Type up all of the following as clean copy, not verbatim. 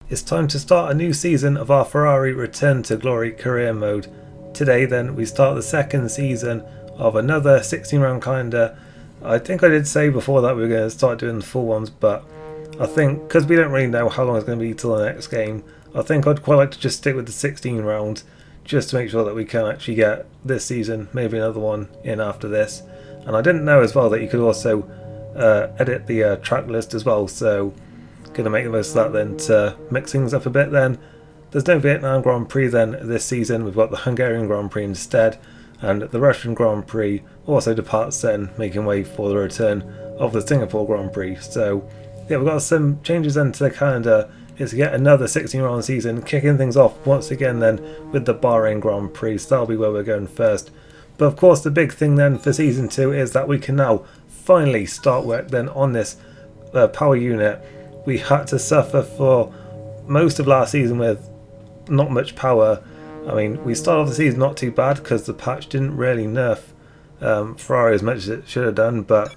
It's time to start a new season of our Ferrari Return to Glory career mode. Today then we start the second season of another 16 round calendar. I think I did say before that we were going to start doing the full ones, but I think because we don't really know how long it's going to be till the next game, I think I'd quite like to just stick with the 16 rounds just to make sure that we can actually get this season, maybe another one in after this. And I didn't know as well that you could also edit the track list as well, so going to make the most of that then to mix things up a bit then. There's no Vietnam Grand Prix then this season, we've got the Hungarian Grand Prix instead, and the Russian Grand Prix also departs then, making way for the return of the Singapore Grand Prix. So yeah, we've got some changes then to the calendar. It's yet another 16 round season, kicking things off once again then with the Bahrain Grand Prix, so that'll be where we're going first. But of course the big thing then for season 2 is that we can now finally start work then on this power unit. We had to suffer for most of last season with not much power. I mean, we started off the season not too bad because the patch didn't really nerf Ferrari as much as it should have done, but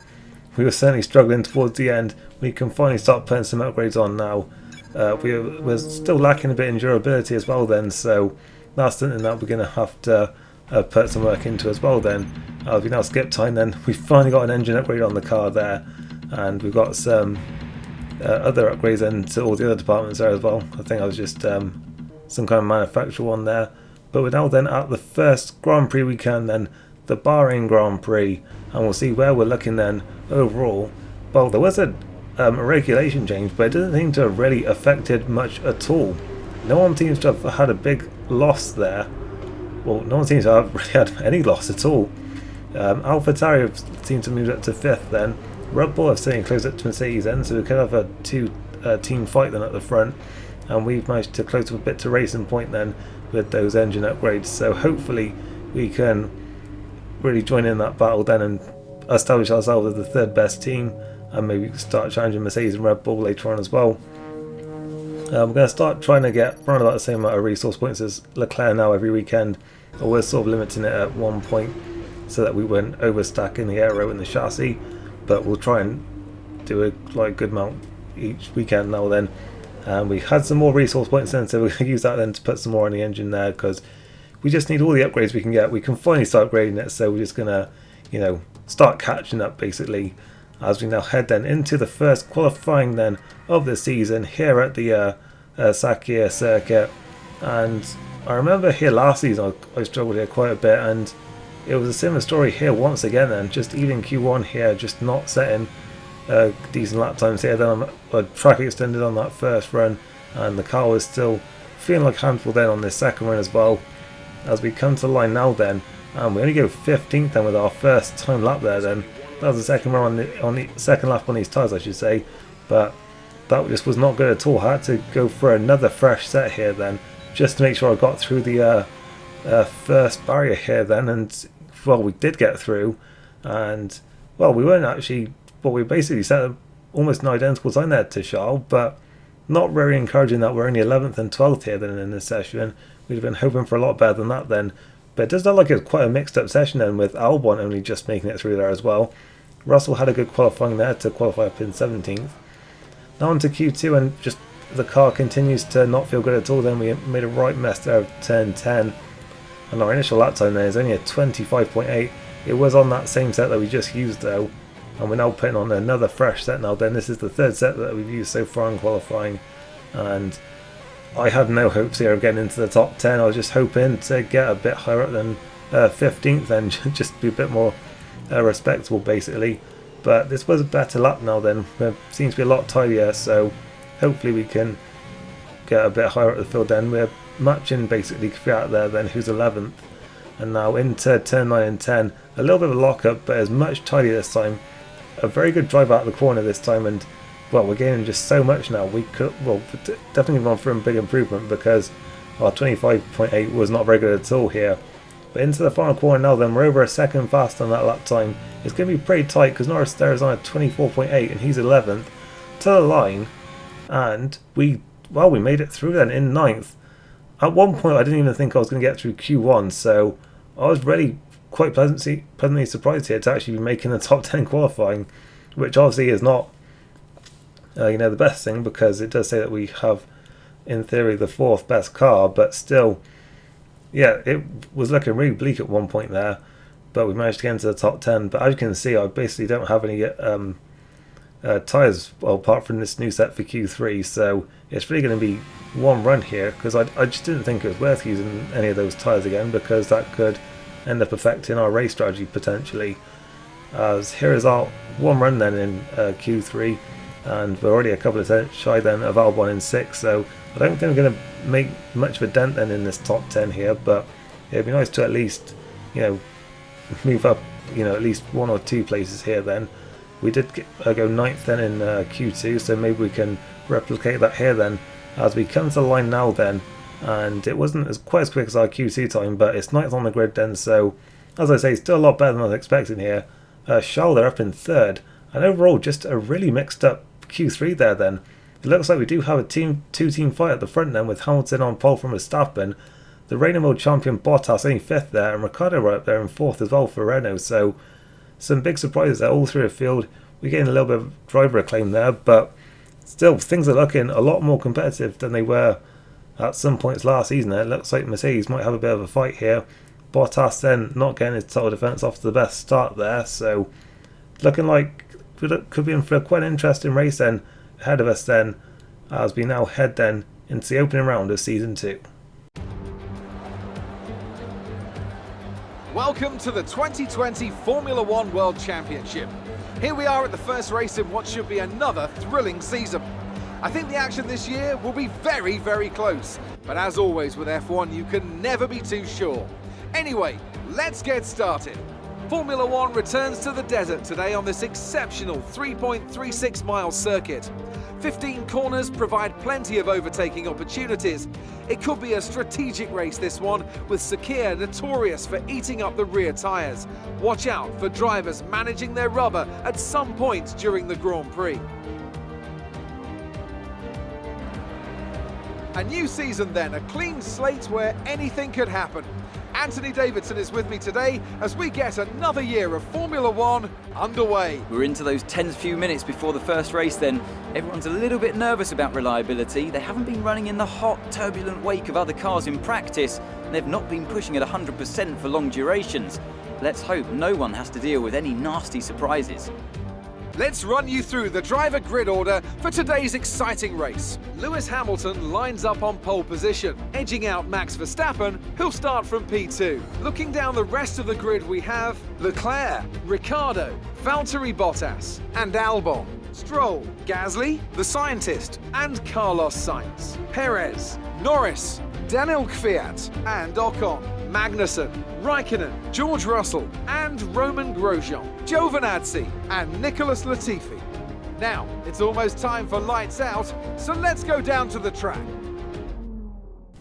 we were certainly struggling towards the end. We can finally start putting some upgrades on now. We're still lacking a bit in durability as well then, so that's something that we're going to have to put some work into as well then. We now skip time then. We've finally got an engine upgrade on the car there, and we've got some other upgrades then to all the other departments there as well. I think I was just some kind of manufacturer one there. But we're now then at the first Grand Prix weekend then, the Bahrain Grand Prix, and we'll see where we're looking then overall. Well, there was a regulation change, but it doesn't seem to have really affected much at all. No one seems to have had a big loss there. Well, no one seems to have really had any loss at all. AlphaTauri seems to move up to 5th then. Red Bull have staying close up to Mercedes then, so we could have a two-team fight then at the front, and we've managed to close up a bit to Racing Point then with those engine upgrades, so hopefully we can really join in that battle then and establish ourselves as the third best team, and maybe start challenging Mercedes and Red Bull later on as well. We're going to start trying to get around about the same amount of resource points as Leclerc now every weekend, but we're sort of limiting it at 1 point so that we weren't overstacking the aero in the chassis. But we'll try and do a good amount each weekend now then. And we had some more resource points then, so we're going to use that then to put some more on the engine there, because we just need all the upgrades we can get. We can finally start grading it, so we're just going to, start catching up basically as we now head then into the first qualifying then of the season here at the Sakir circuit. And I remember here last season I struggled here quite a bit, and it was a similar story here once again then, just even Q1 here, just not setting decent lap times here. Then a track extended on that first run, and the car was still feeling like a handful then on this second run as well. As we come to the line now then, and we only go 15th then with our first time lap there then. That was the second run on the second lap on these tyres I should say, but that just was not good at all. I had to go for another fresh set here then, just to make sure I got through the first barrier here then, and well, we did get through, and well, we weren't actually, well, we basically set almost an identical time there to Charles, but not very encouraging that we're only 11th and 12th here then in this session. We'd have been hoping for a lot better than that then, but it does look like it's quite a mixed up session then, with Albon only just making it through there as well. Russell had a good qualifying there to qualify up in 17th. Now on to Q2, and just the car continues to not feel good at all then. We made a right mess there of turn 10. And our initial lap time there is only a 25.8. It was on that same set that we just used though, and we're now putting on another fresh set now then. This is the third set that we've used so far in qualifying, and I had no hopes here of getting into the top 10. I was just hoping to get a bit higher up than 15th and just be a bit more respectable basically. But this was a better lap now then. It seems to be a lot tidier, so hopefully we can get a bit higher up the field then. We're matching basically Kvyat there then, who's 11th, and now into turn 9 and 10, a little bit of a lockup, but it's much tidier this time. A very good drive out of the corner this time, and well, we're gaining just so much now. We could, well, definitely run for a big improvement, because our 25.8 was not very good at all here. But into the final corner now then, we're over a second fast on that lap time. It's going to be pretty tight because Norris there is on a 24.8 and he's 11th to the line, and we made it through then in 9th. At one point I didn't even think I was going to get through Q1, so I was really quite pleasantly surprised here to actually be making the top 10 qualifying, which obviously is not the best thing, because it does say that we have in theory the fourth best car, but still, yeah, it was looking really bleak at one point there, but we managed to get into the top 10. But as you can see, I basically don't have any tyres, well, apart from this new set for Q3, so it's really going to be one run here, because I just didn't think it was worth using any of those tyres again, because that could end up affecting our race strategy potentially. As here is our one run then in Q3, and we're already a couple of tenths shy then of Albon in 6th, so I don't think we're going to make much of a dent then in this top 10 here, but it'd be nice to at least, move up, at least 1 or 2 places here then. We did go 9th then in Q2, so maybe we can replicate that here then, as we come to the line now then, and it wasn't quite as quick as our Q2 time, but it's 9th on the grid then, so as I say, still a lot better than I was expecting here. Charles, they're up in 3rd, and overall just a really mixed up Q3 there then. It looks like we do have a two-team fight at the front then, with Hamilton on pole from Verstappen, the reigning world champion Bottas only 5th there, and Ricciardo right up there in 4th as well for Renault, so some big surprises there all through the field. We're getting a little bit of driver acclaim there, but still things are looking a lot more competitive than they were at some points last season. It looks like Mercedes might have a bit of a fight here. Bottas then not getting his total defence off to the best start there, so looking like we could be in for quite an interesting race then ahead of us then, as we now head then into the opening round of Season 2. Welcome to the 2020 Formula One World Championship. Here we are at the first race in what should be another thrilling season. I think the action this year will be very, very close. But as always with F1, you can never be too sure. Anyway, let's get started. Formula One returns to the desert today on this exceptional 3.36 mile circuit. 15 corners provide plenty of overtaking opportunities. It could be a strategic race, this one, with Sakir notorious for eating up the rear tyres. Watch out for drivers managing their rubber at some point during the Grand Prix. A new season then, a clean slate where anything could happen. Anthony Davidson is with me today as we get another year of Formula One underway. We're into those tense few minutes before the first race then. Everyone's a little bit nervous about reliability. They haven't been running in the hot, turbulent wake of other cars in practice, and they've not been pushing at 100% for long durations. Let's hope no one has to deal with any nasty surprises. Let's run you through the driver grid order for today's exciting race. Lewis Hamilton lines up on pole position, edging out Max Verstappen, who'll start from P2. Looking down the rest of the grid, we have Leclerc, Ricciardo, Valtteri Bottas, and Albon, Stroll, Gasly, the scientist, and Carlos Sainz, Perez, Norris, Daniel Kvyat, and Ocon, Magnussen, Raikkonen, George Russell, and Roman Grosjean, Giovinazzi, and Nicholas Latifi. Now, it's almost time for lights out, so let's go down to the track.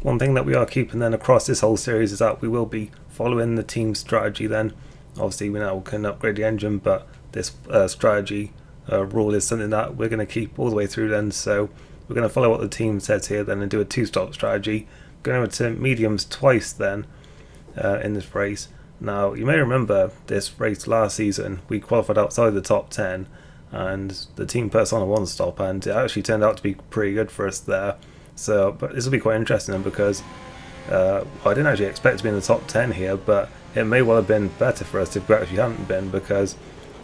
One thing that we are keeping then across this whole series is that we will be following the team strategy then. Obviously we now can upgrade the engine, but this strategy rule is something that we're going to keep all the way through then, so we're going to follow what the team says here then and do a two-stop strategy. Going over to mediums twice then in this race. Now you may remember this race last season, we qualified outside the top 10 and the team put us on a one stop, and it actually turned out to be pretty good for us there. So but this will be quite interesting then, because I didn't actually expect to be in the top 10 here, but it may well have been better for us if we actually hadn't been, because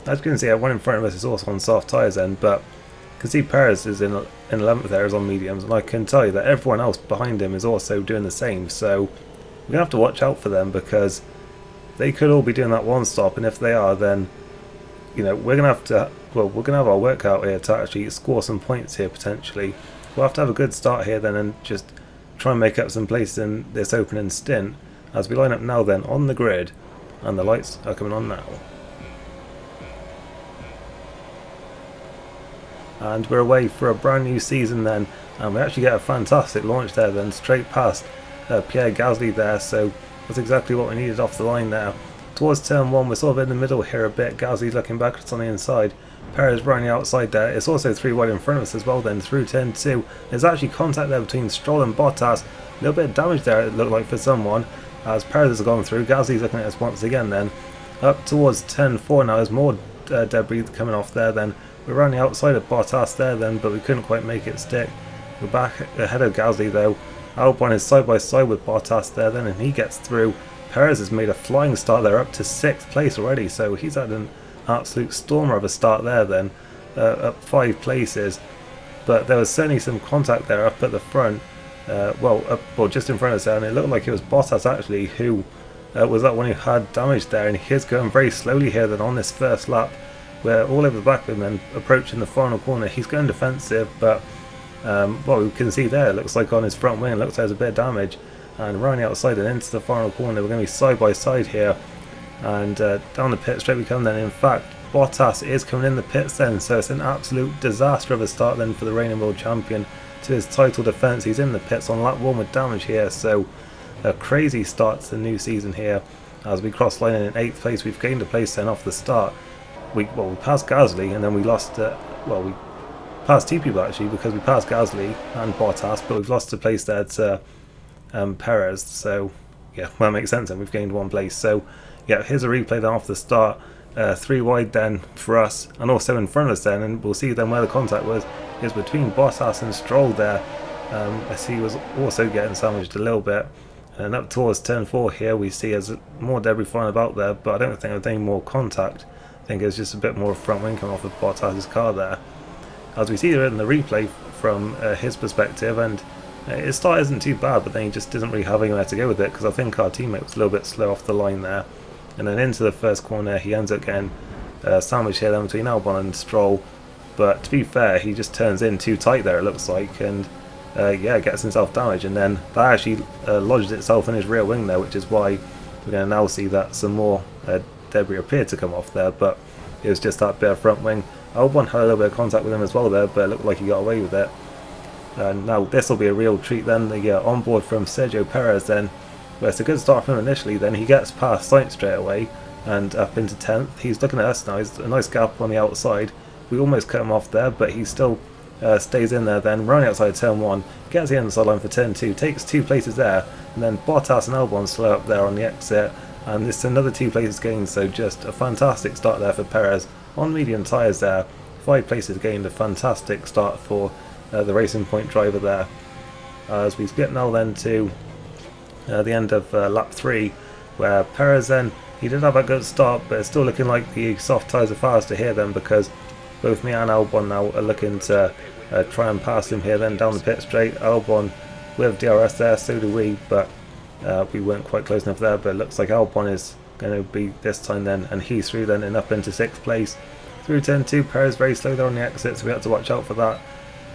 as you can see everyone in front of us is also on soft tyres then, but you can see Perez is in 11th there, is on mediums, and I can tell you that everyone else behind him is also doing the same, so we're going to have to watch out for them, because they could all be doing that one stop, and if they are, then we're going to have to, we're going to have our work out here to actually score some points here potentially. We'll have to have a good start here then and just try and make up some places in this opening stint as we line up now then on the grid, and the lights are coming on now. And we're away for a brand new season then, and we actually get a fantastic launch there then, straight past Pierre Gasly there, so that's exactly what we needed off the line there. Towards turn 1 we're sort of in the middle here a bit, Gasly looking backwards on the inside, Perez running outside there, it's also 3 wide in front of us as well then through turn 2. There's actually contact there between Stroll and Bottas, a little bit of damage there it looked like for someone, as Perez has gone through, Gasly's looking at us once again then. Up towards turn 4 now, there's more debris coming off there then. We're running outside of Bottas there then, but we couldn't quite make it stick. We're back ahead of Gasly though. Albon is side by side with Bottas there then, and he gets through. Perez has made a flying start there, up to 6th place already, so he's had an absolute stormer of a start there then, up 5 places. But there was certainly some contact there up at the front, well just in front of us there, and it looked like it was Bottas actually who was that one who had damage there, and he's going very slowly here then on this first lap. We're all over the back of him and approaching the final corner. He's going defensive, but well, we can see there, it looks like on his front wing, it looks like there's a bit of damage. And running outside and into the final corner, we're going to be side by side here. And down the pit straight we come then. In fact, Bottas is coming in the pits then, so it's an absolute disaster of a start then for the reigning world champion to his title defence. He's in the pits on lap 1 with damage here, so a crazy start to the new season here. As we cross line in 8th place, we've gained a place then off the start. We passed Gasly, and then we lost, we passed 2 people actually, because we passed Gasly and Bottas, but we've lost a place there to Perez, so yeah, well, that makes sense, and we've gained 1 place. So yeah, here's a replay then off the start, 3 wide then for us, and also in front of us then, and we'll see then where the contact was, is between Bottas and Stroll there. I see he was also getting sandwiched a little bit, and up towards turn 4 here we see there's more debris flying about there, but I don't think there's any more contact. I think it's just a bit more front wing coming off of Bottas's car there. As we see there in the replay from his perspective, and his start isn't too bad, but then he just doesn't really have anywhere to go with it, because I think our teammate was a little bit slow off the line there. And then into the first corner, he ends up getting sandwiched here then between Albon and Stroll. But to be fair, he just turns in too tight there, it looks like, and yeah, gets himself damaged. And then that actually lodged itself in his rear wing there, which is why we're going to now see that some more debris appeared to come off there, but it was just that bit of front wing. Albon had a little bit of contact with him as well there, but it looked like he got away with it. Now this will be a real treat then, the onboard from Sergio Perez then. Well, it's a good start from him initially, then he gets past Sainz straight away and up into 10th. He's looking at us now, he's a nice gap on the outside. We almost cut him off there, but he still stays in there then, running outside turn 1, gets the inside line for turn 2, takes 2 places there, and then Bottas and Albon slow up there on the exit, and this is another 2 places gained, so just a fantastic start there for Perez on medium tyres there. 5 places gained, a fantastic start for the Racing Point driver there. As we skip now then to the end of lap 3, where Perez then, he did have a good start, but it's still looking like the soft tyres are faster here then, because both me and Albon now are looking to try and pass him here then down the pit straight. Albon with DRS there, so do we, but we weren't quite close enough there. But it looks like Albon is going to be this time then, and he's through then and up into 6th place. Through turn 2, Perez very slow there on the exit, so we have to watch out for that.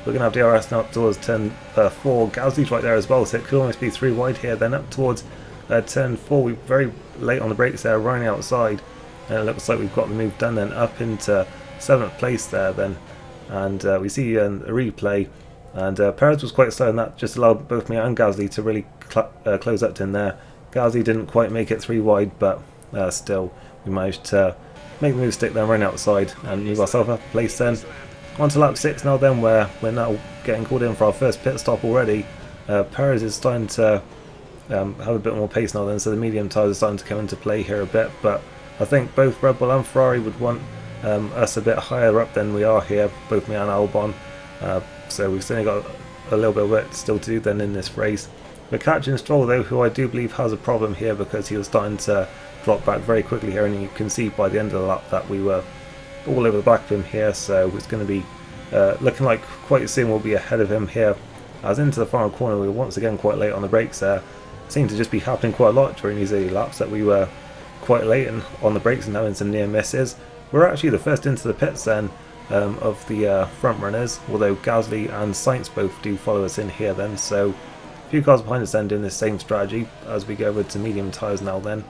We're going to have DRS now up towards turn 4. Gasly's right there as well, so it could almost be 3 wide here. Then up towards turn 4, we're very late on the brakes there, running outside, and it looks like we've got the move done then up into 7th place there then. And we see a replay, and Perez was quite slow, and that just allowed both me and Gasly to really close up to him there. Gasly didn't quite make it 3 wide, but still we managed to make the move stick then, running outside, and move ourselves up a place then. On to lap 6 now then, where we're now getting called in for our first pit stop already. Perez is starting to have a bit more pace now then, so the medium tyres are starting to come into play here a bit, but I think both Red Bull and Ferrari would want us a bit higher up than we are here, both me and Albon, so we've certainly got a little bit of work still to do then in this race. We're catching Stroll though, who I do believe has a problem here, because he was starting to drop back very quickly here, and you can see by the end of the lap that we were all over the back of him here, so it's going to be looking like quite soon we'll be ahead of him here. As into the final corner, we were once again quite late on the brakes there. It seemed to just be happening quite a lot during these early laps, that we were quite late and on the brakes and having some near misses. We're actually the first into the pits then of the front runners, although Gasly and Sainz both do follow us in here then, so a few cars behind us then doing the same strategy as we go over to medium tyres now then.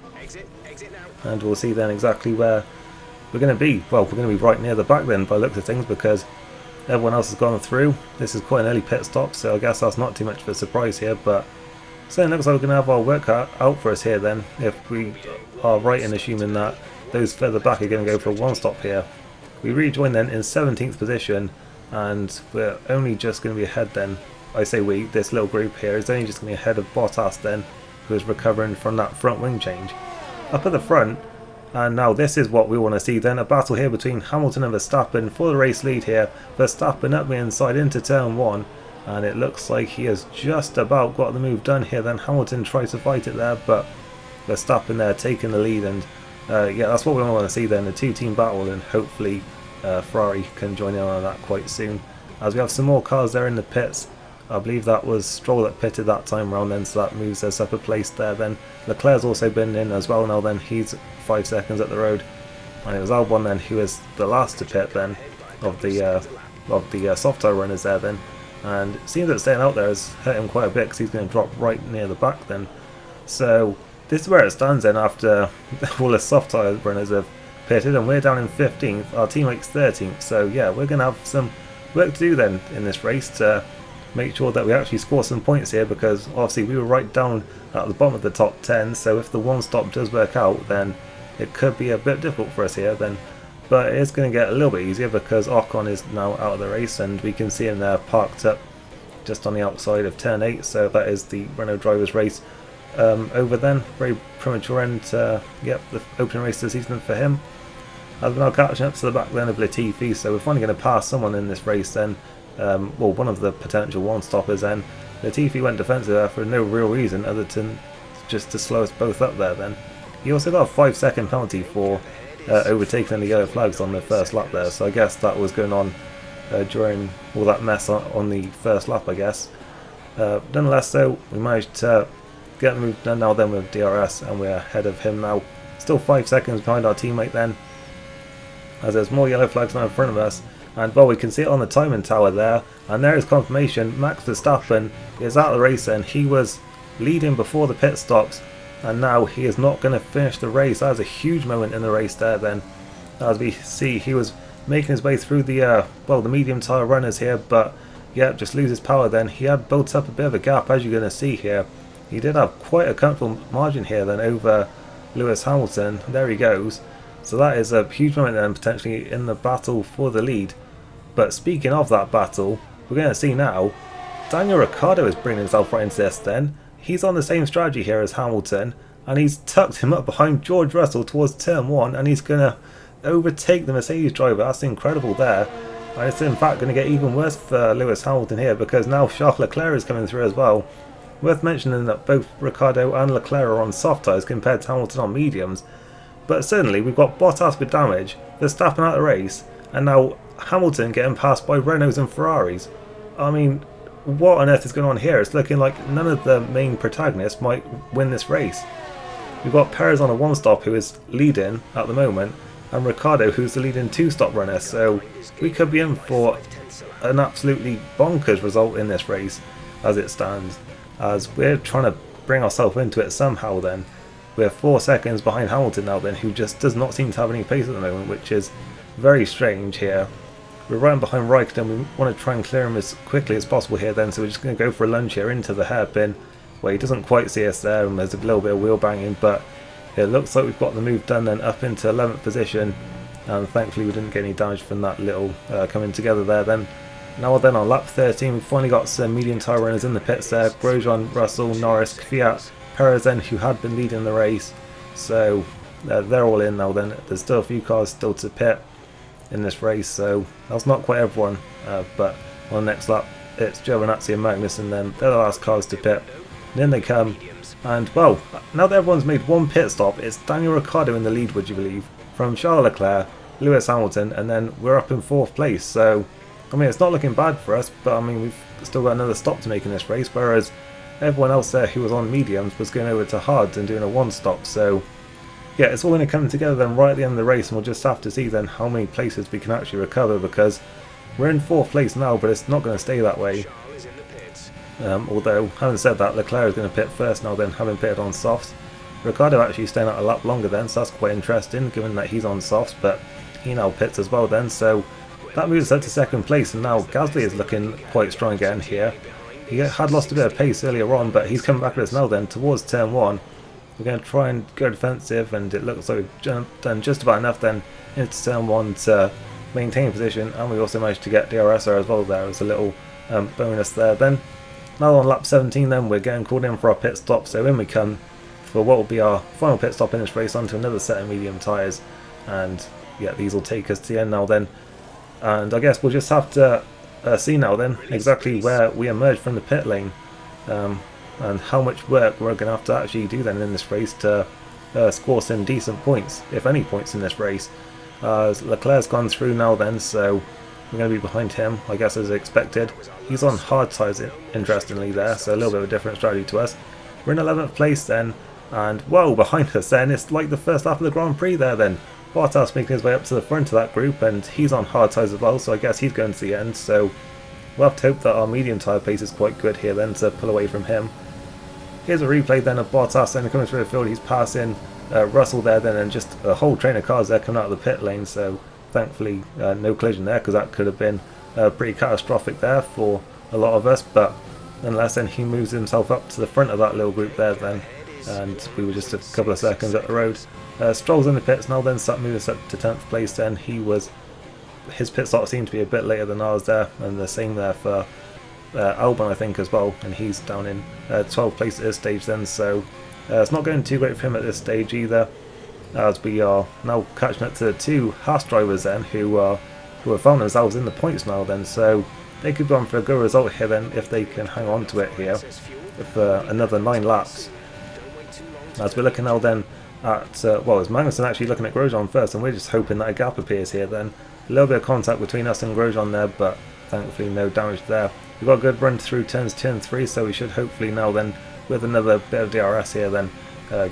And we'll see then exactly where we're going to be. Well, we're going to be right near the back then by the looks of things, because everyone else has gone through. This is quite an early pit stop, so I guess that's not too much of a surprise here, but so it looks like we're going to have our work out for us here then, if we are right in assuming that those further back are going to go for a 1 stop here. We rejoin then in 17th position, and we're only just going to be ahead then. I say we, this little group here is only just going to be ahead of Bottas then, who is recovering from that front wing change. Up at the front, and now this is what we want to see then, a battle here between Hamilton and Verstappen for the race lead here. Verstappen up the inside into turn 1, and it looks like he has just about got the move done here. Then Hamilton tries to fight it there, but Verstappen there taking the lead, and yeah, that's what we want to see then, the two-team battle, and hopefully Ferrari can join in on that quite soon, as we have some more cars there in the pits. I believe that was Stroll that pitted that time round then, so that moves us up a place there. Then Leclerc's also been in as well now, then he's 5 seconds at the road, and it was Albon then who is the last to pit then of the soft tyre runners there then, and it seems that staying out there has hurt him quite a bit because he's going to drop right near the back then. So this is where it stands then after all the soft tyre runners have pitted, and we're down in 15th, our teammate's 13th, so yeah, we're going to have some work to do then in this race to make sure that we actually score some points here, because obviously we were right down at the bottom of the top 10, so if the one stop does work out then it could be a bit difficult for us here then, but it's going to get a little bit easier because Ocon is now out of the race, and we can see him there parked up just on the outside of turn 8, so that is the Renault drivers race over then. Very premature end to the opening race of the season for him, as we're now catching up to the back then of Latifi, so we're finally going to pass someone in this race then. Well, one of the potential one-stoppers then. Latifi went defensive there for no real reason other than just to slow us both up there then. He also got a 5-second penalty for overtaking the yellow flags on the first lap there, so I guess that was going on during all that mess on the first lap, I guess. Nonetheless though, we managed to get the move done now then with DRS, and we're ahead of him now. Still 5 seconds behind our teammate then, as there's more yellow flags now in front of us. And well, we can see it on the timing tower there, and there is confirmation. Max Verstappen is out of the race then. He was leading before the pit stops, and now he is not going to finish the race. That was a huge moment in the race there then. As we see, he was making his way through the the medium tyre runners here, but yeah, just loses power then. He had built up a bit of a gap, as you're going to see here. He did have quite a comfortable margin here then over Lewis Hamilton. There he goes. So that is a huge moment then, potentially in the battle for the lead. But speaking of that battle, we're going to see now, Daniel Ricciardo is bringing himself right into this then. He's on the same strategy here as Hamilton, and he's tucked him up behind George Russell towards turn 1, and he's going to overtake the Mercedes driver. That's incredible there. And it's in fact going to get even worse for Lewis Hamilton here, because now Charles Leclerc is coming through as well. Worth mentioning that both Ricciardo and Leclerc are on soft tyres compared to Hamilton on mediums. But certainly we've got Bottas with damage, Verstappen out of the race, and now Hamilton getting passed by Renaults and Ferraris. I mean, what on earth is going on here? It's looking like none of the main protagonists might win this race. We've got Perez on a one-stop who is leading at the moment, and Ricciardo who's the leading two-stop runner, so we could be in for an absolutely bonkers result in this race as it stands, as we're trying to bring ourselves into it somehow then. We're 4 seconds behind Hamilton now then, who just does not seem to have any pace at the moment, which is very strange here. We're right behind Raikkonen, we want to try and clear him as quickly as possible here then, so we're just going to go for a lunge here into the hairpin, where he doesn't quite see us there, and there's a little bit of wheel banging, but it looks like we've got the move done then up into 11th position, and thankfully we didn't get any damage from that little coming together there then. Now then on lap 13, we've finally got some medium tyre runners in the pits there, Grosjean, Russell, Norris, Kvyat, Perez then, who had been leading the race, so they're all in now then. There's still a few cars still to pit in this race, so that's not quite everyone, but on the next lap it's Giovinazzi and Magnussen then, they're the last cars to pit. And in they come, and well, now that everyone's made one pit stop, it's Daniel Ricciardo in the lead, would you believe, from Charles Leclerc, Lewis Hamilton, and then we're up in 4th place. So I mean, it's not looking bad for us, but I mean, we've still got another stop to make in this race, whereas everyone else there who was on mediums was going over to hards and doing a one stop. So yeah, it's all going to come together then right at the end of the race, and we'll just have to see then how many places we can actually recover, because we're in 4th place now, but it's not going to stay that way. Although, having said that, Leclerc is going to pit first now then, having pitted on softs. Ricciardo actually staying out a lap longer then, so that's quite interesting given that he's on softs, but he now pits as well then, so that moves us up to 2nd place, and now Gasly is looking quite strong again here. He had lost a bit of pace earlier on, but he's coming back at us now then towards turn 1. We're going to try and go defensive, and it looks like we've done just about enough then into turn 1 to maintain position, and we also managed to get DRS as well there as a little bonus there. Then now on lap 17 then, we're getting called in for our pit stop, so in we come for what will be our final pit stop in this race onto another set of medium tyres, and yeah, these will take us to the end now then. And I guess we'll just have to see now then exactly where we emerge from the pit lane, and how much work we're going to have to actually do then in this race to score some decent points, if any points in this race. Leclerc's gone through now then, so we're going to be behind him, I guess, as expected. He's on hard tyres, interestingly, there, so a little bit of a different strategy to us. We're in 11th place then, and whoa, behind us then, it's like the first lap of the Grand Prix there then. Bottas making his way up to the front of that group, and he's on hard tyres as well, so I guess he's going to the end, so we'll have to hope that our medium tyre pace is quite good here then to pull away from him. Here's a replay then of Bottas then coming through the field. He's passing Russell there then, and just a whole train of cars there coming out of the pit lane, so thankfully no collision there, because that could have been pretty catastrophic there for a lot of us. But nonetheless then he moves himself up to the front of that little group there then, and we were just a couple of seconds up the road. Stroll's in the pits now then, so that moves us up to 10th place then. His pit stop seemed to be a bit later than ours there, and the same there for Albon, I think, as well, and he's down in 12th place at this stage then, so it's not going too great for him at this stage either, as we are now catching up to the two Haas drivers then who have found themselves in the points now then, so they could go on for a good result here then if they can hang on to it here for another 9 laps. As we're looking now then at, well, it's Magnussen actually looking at Grosjean first, and we're just hoping that a gap appears here then. A little bit of contact between us and Grosjean there, but thankfully no damage there. We've got a good run through turns 2 and 3, so we should hopefully now then, with another bit of DRS here then,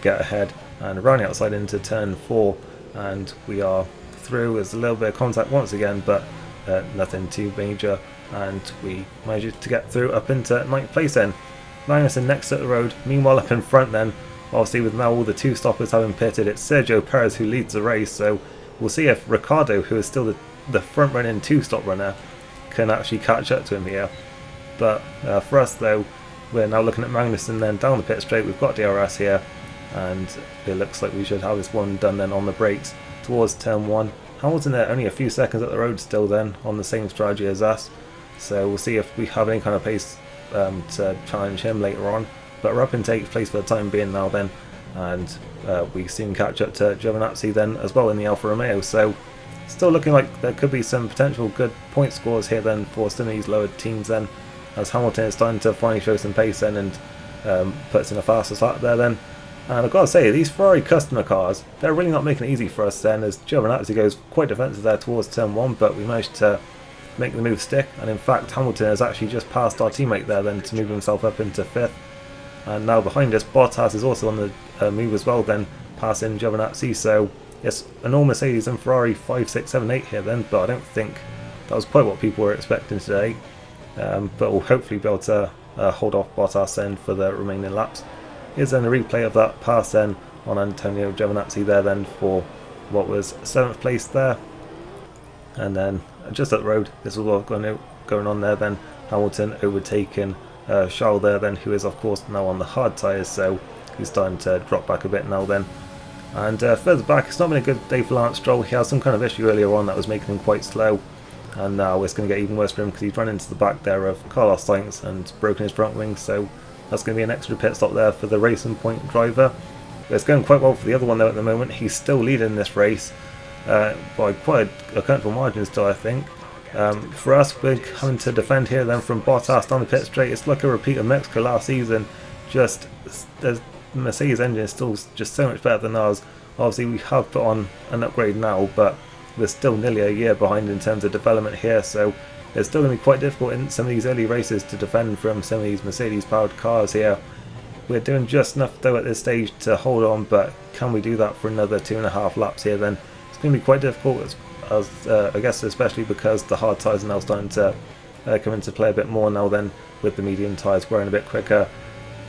get ahead and run outside into turn 4, and we are through. There's a little bit of contact once again, but nothing too major, and we managed to get through up into 9th place then. Magnussen next at the road. Meanwhile up in front then, obviously with now all the 2 stoppers having pitted, it's Sergio Perez who leads the race, so we'll see if Ricciardo, who is still the front running 2-stop runner, can actually catch up to him here. But for us though, we're now looking at Magnussen then down the pit straight. We've got DRS here, and it looks like we should have this one done then on the brakes towards turn 1. Hamilton there only a few seconds up the road still then, on the same strategy as us, so we'll see if we have any kind of pace to challenge him later on. But we're up in 8th place for the time being now then, and we soon catch up to Giovinazzi then as well in the Alfa Romeo, so still looking like there could be some potential good point scores here then for some of these lower teams then, as Hamilton is starting to finally show some pace then, and puts in a faster start there then. And I've got to say, these Ferrari customer cars, they're really not making it easy for us then, as Giovinazzi goes quite defensive there towards turn 1, but we managed to make the move stick, and in fact Hamilton has actually just passed our teammate there then to move himself up into 5th. And now behind us, Bottas is also on the move as well then, passing Giovinazzi, so it's an all Mercedes and Ferrari 5, 6, 7, 8 here then, but I don't think that was quite what people were expecting today. But we'll hopefully be able to hold off Bottas then for the remaining laps. Here's then a replay of that pass then on Antonio Giovinazzi there then for what was 7th place there. And then just up the road, this was all going on there then, Hamilton overtaking Charles there then, who is of course now on the hard tyres, so he's starting to drop back a bit now then. And further back, it's not been a good day for Lance Stroll. He had some kind of issue earlier on that was making him quite slow, and now it's going to get even worse for him because he's run into the back there of Carlos Sainz and broken his front wing, so that's going to be an extra pit stop there for the Racing Point driver. But it's going quite well for the other one though at the moment. He's still leading this race by quite a comfortable margin still, I think. For us, we're having to defend here then from Bottas down the pit straight. It's like a repeat of Mexico last season. Just the Mercedes engine is still just so much better than ours. Obviously we have put on an upgrade now, but we're still nearly a year behind in terms of development here, so it's still going to be quite difficult in some of these early races to defend from some of these Mercedes powered cars here. We're doing just enough though at this stage to hold on, but can we do that for another 2.5 laps here then? It's going to be quite difficult, as I guess especially because the hard tyres are now starting to come into play a bit more now then, with the medium tyres wearing a bit quicker.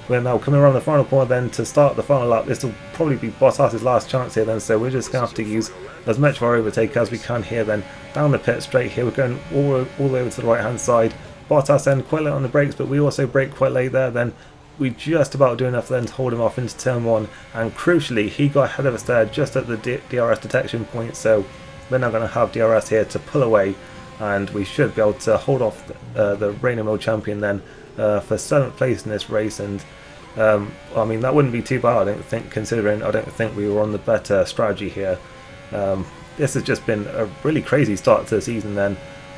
We're now coming around the final corner then to start the final lap. This will probably be Bottas' last chance here then, so we're just going to have to use as much of our overtake as we can here then. Down the pit straight here, we're going all the way over to the right hand side. Bottas then quite late on the brakes, but we also brake quite late there then. We just about do enough then to hold him off into turn 1, and crucially he got ahead of us there just at the DRS detection point, so we're now going to have DRS here to pull away, and we should be able to hold off the reigning world champion then for 7th place in this race. And I mean, that wouldn't be too bad, I don't think, considering I don't think we were on the better strategy here. This has just been a really crazy start to the season then.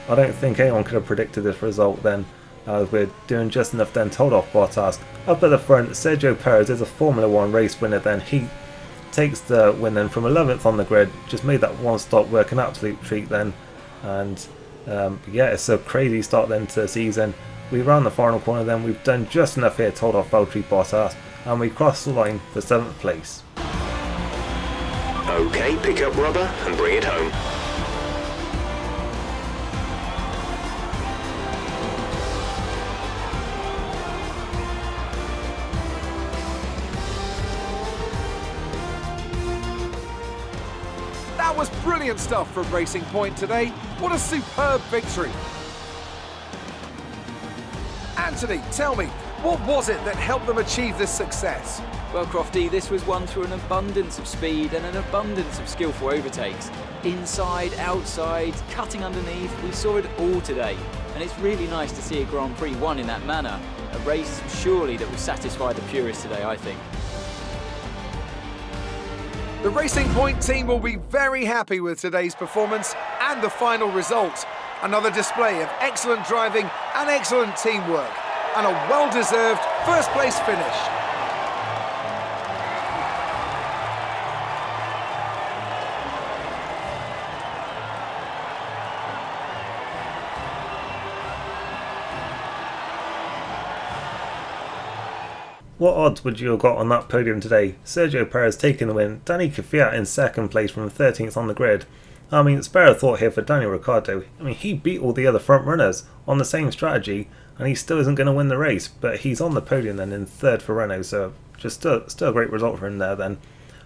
I don't think anyone could have predicted this result then. We're doing just enough then to hold off Bottas. Up at the front, Sergio Perez is a Formula 1 race winner then. He takes the win then from 11th on the grid. Just made that one stop work an absolute treat then. And yeah, it's a crazy start then to the season. We ran the final corner then. We've done just enough here to hold off Valtteri Bottas. And we crossed the line for 7th place. Okay, pick up rubber and bring it home. That was brilliant stuff from Racing Point today. What a superb victory. Anthony, tell me, what was it that helped them achieve this success? Well, Crofty, this was won through an abundance of speed and an abundance of skillful overtakes. Inside, outside, cutting underneath, we saw it all today. And it's really nice to see a Grand Prix won in that manner. A race, surely, that will satisfy the purists today, I think. The Racing Point team will be very happy with today's performance and the final result. Another display of excellent driving and excellent teamwork, and a well-deserved first-place finish. What odds would you have got on that podium today? Sergio Perez taking the win, Danny Kvyat in 2nd place from 13th on the grid. I mean, spare a thought here for Daniel Ricciardo. I mean, he beat all the other front runners on the same strategy, and he still isn't going to win the race, but he's on the podium then in 3rd for Renault, so just still a great result for him there then.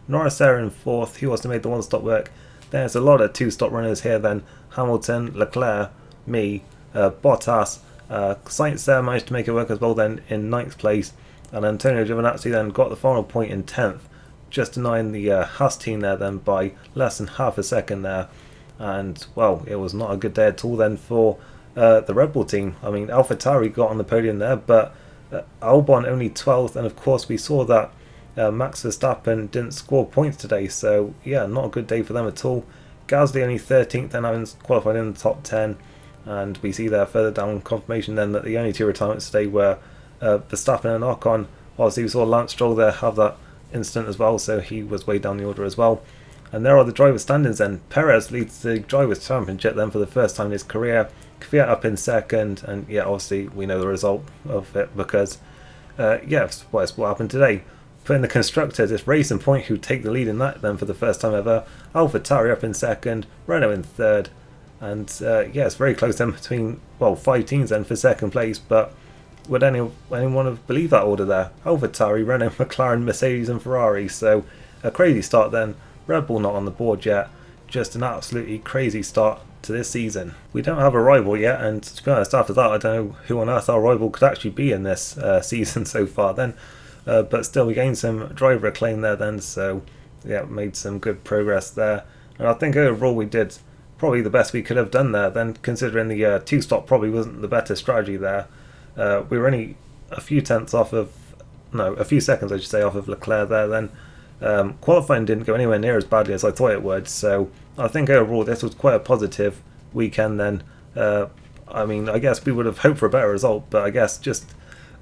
Norris there in 4th, he also made the one-stop work. There's a lot of two-stop runners here then. Hamilton, Leclerc, me, Bottas, Sainz there managed to make it work as well then in 9th place. And Antonio Giovinazzi then got the final point in 10th, just denying the Haas team there then by less than half a second there. And, well, it was not a good day at all then for the Red Bull team. I mean, AlphaTauri got on the podium there, but Albon only 12th. And, of course, we saw that Max Verstappen didn't score points today. So, yeah, not a good day for them at all. Gasly only 13th, then having qualified in the top 10. And we see there further down confirmation then that the only two retirements today were Verstappen and Ocon. Obviously we saw Lance Stroll there have that incident as well, so he was way down the order as well. And there are the driver standings then. Perez leads the Drivers' Championship then for the first time in his career. Kvyat up in 2nd, and yeah, obviously we know the result of it because yeah, it's what happened today. But in the Constructors, it's Racing Point who take the lead in that then for the first time ever. AlphaTauri up in 2nd, Renault in 3rd, and yeah, it's very close then between, well, 5 teams then for 2nd place, but would anyone have believed that order there? AlphaTauri, Renault, McLaren, Mercedes and Ferrari. So a crazy start then. Red Bull not on the board yet. Just an absolutely crazy start to this season. We don't have a rival yet, and to be honest, after that I don't know who on earth our rival could actually be in this season so far then. But still we gained some driver acclaim there then, so yeah, made some good progress there. And I think overall we did probably the best we could have done there then, considering the two-stop probably wasn't the better strategy there. We were only a few seconds I should say, off of Leclerc there then. Qualifying didn't go anywhere near as badly as I thought it would, so I think overall this was quite a positive weekend then. I mean, I guess we would have hoped for a better result, but I guess just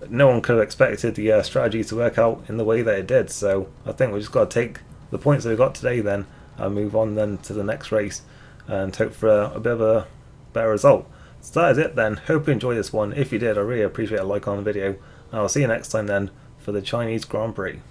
no one could have expected the strategy to work out in the way that it did, so I think we just got to take the points that we got today then and move on then to the next race and hope for a bit of a better result. So that is it then. Hope you enjoyed this one. If you did, I really appreciate a like on the video. And I'll see you next time then for the Chinese Grand Prix.